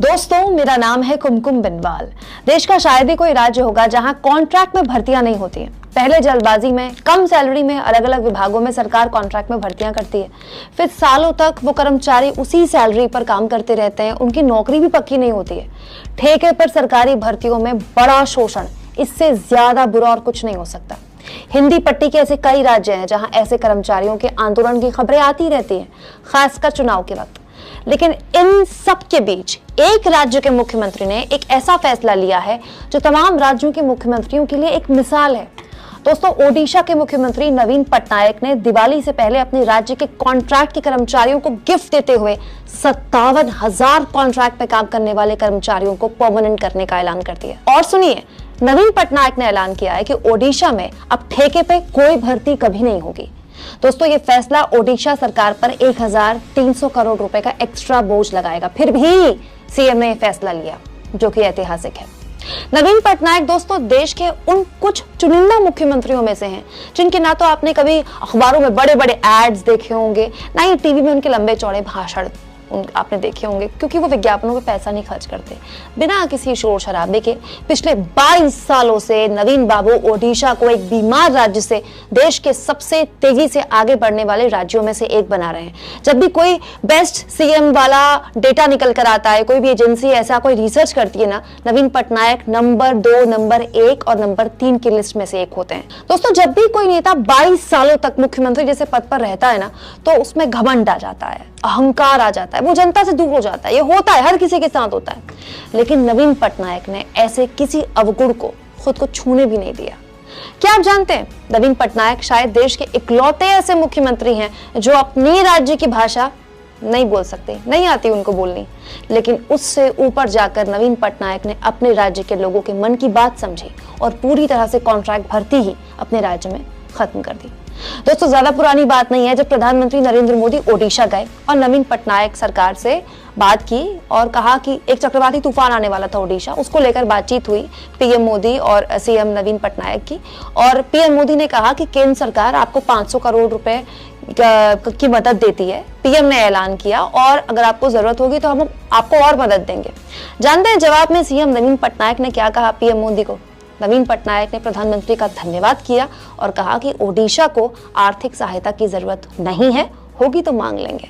दोस्तों, मेरा नाम है कुमकुम बिनवाल। देश का शायद ही कोई राज्य होगा जहां कॉन्ट्रैक्ट में भर्तियां नहीं होती हैं। पहले जल्दबाजी में कम सैलरी में अलग अलग विभागों में सरकार कॉन्ट्रैक्ट में भर्तियां करती है, फिर सालों तक वो कर्मचारी उसी सैलरी पर काम करते रहते हैं, उनकी नौकरी भी पक्की नहीं होती है। ठेके पर सरकारी भर्तियों में बड़ा शोषण, इससे ज्यादा बुरा और कुछ नहीं हो सकता। हिंदी पट्टी के ऐसे कई राज्य हैं जहां ऐसे कर्मचारियों के आंदोलन की खबरें आती रहती हैं, खासकर चुनाव के वक्त। लेकिन इन सब के बीच एक राज्य के मुख्यमंत्री ने एक ऐसा फैसला लिया है जो तमाम राज्यों के मुख्यमंत्रियों के लिए एक मिसाल है। दोस्तों, ओडिशा के मुख्यमंत्री नवीन पटनायक ने दिवाली से पहले अपने राज्य के कॉन्ट्रैक्ट के कर्मचारियों को गिफ्ट देते हुए 57,000 कॉन्ट्रैक्ट पे काम करने वाले कर्मचारियों को परमानेंट करने का ऐलान कर दिया। और सुनिए, नवीन पटनायक ने ऐलान किया है कि ओडिशा में अब ठेके पे कोई भर्ती कभी नहीं होगी। दोस्तों, ये फैसला ओडिशा सरकार पर 1,300 करोड़ रुपए का एक्स्ट्रा बोझ लगाएगा। फिर भी सीएम ने यह फैसला लिया, जो कि ऐतिहासिक है। नवीन पटनायक दोस्तों देश के उन कुछ चुनिंदा मुख्यमंत्रियों में से हैं जिनके ना तो आपने कभी अखबारों में बड़े बड़े एड्स देखे होंगे, ना ही टीवी में उनके लंबे चौड़े भाषण आपने देखे होंगे, क्योंकि वो विज्ञापनों पे पैसा नहीं खर्च करते। बिना किसी शोर शराबे के पिछले 22 सालों से नवीन बाबू ओडिशा को एक बीमार राज्य से देश के सबसे तेजी से आगे बढ़ने वाले राज्यों में से एक बना रहे हैं। जब भी कोई बेस्ट सीएम वाला डेटा निकल कर आता है, कोई भी एजेंसी ऐसा कोई रिसर्च करती है ना, नवीन पटनायक नंबर 2, नंबर 1 और नंबर 3 की लिस्ट में से एक होते हैं। दोस्तों, जब भी कोई नेता 22 सालों तक मुख्यमंत्री जैसे पद पर रहता है ना, तो उसमें घमंड आ जाता है, अहंकार आ जाता है, वो जनता से दूर हो जाता है। ये होता है, हर किसी के साथ होता है। लेकिन नवीन पटनायक ने ऐसे किसी अवगुण को खुद को छूने भी नहीं दिया। क्या आप जानते हैं, नवीन पटनायक शायद देश के इकलौते ऐसे मुख्यमंत्री हैं जो अपनी राज्य की भाषा नहीं बोल सकते, नहीं आती उनको बोलनी, लेकिन उससे ऊपर जाकर नवीन पटनायक ने अपने राज्य के लोगों के मन की बात समझी और पूरी तरह से कॉन्ट्रैक्ट भर्ती ही अपने राज्य में खत्म कर दी। दोस्तों, ज्यादा पुरानी बात नहीं है जब प्रधानमंत्री नरेंद्र मोदी ओडिशा गए और नवीन पटनायक सरकार से बात की और कहा कि एक चक्रवाती तूफान आने वाला था ओडिशा, उसको लेकर बातचीत हुई पीएम मोदी और सीएम नवीन पटनायक की। और पीएम मोदी ने कहा कि केंद्र सरकार आपको 500 करोड़ रुपए की मदद देती है। पीएम ने ऐलान किया और अगर आपको जरूरत होगी तो हम आपको और मदद देंगे। जानते हैं जवाब में सीएम नवीन पटनायक ने क्या कहा पीएम मोदी को? नवीन पटनायक ने प्रधानमंत्री का धन्यवाद किया और कहा कि ओडिशा को आर्थिक सहायता की जरूरत नहीं है, होगी तो मांग लेंगे।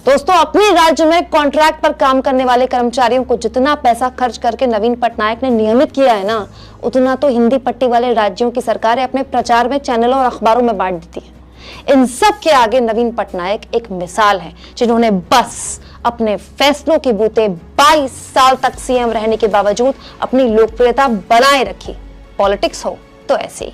दोस्तों, अपने राज्य में कॉन्ट्रैक्ट पर काम करने वाले कर्मचारियों को जितना पैसा खर्च करके नवीन पटनायक ने नियमित किया है ना, उतना तो हिंदी पट्टी वाले राज्यों की सरकारें अपने प्रचार में चैनलों और अखबारों में बांट देती है। इन सब के आगे नवीन पटनायक एक मिसाल है, जिन्होंने बस अपने फैसलों के बूते 22 साल तक सीएम रहने के बावजूद अपनी लोकप्रियता बनाए रखी। पॉलिटिक्स हो तो ऐसे ही।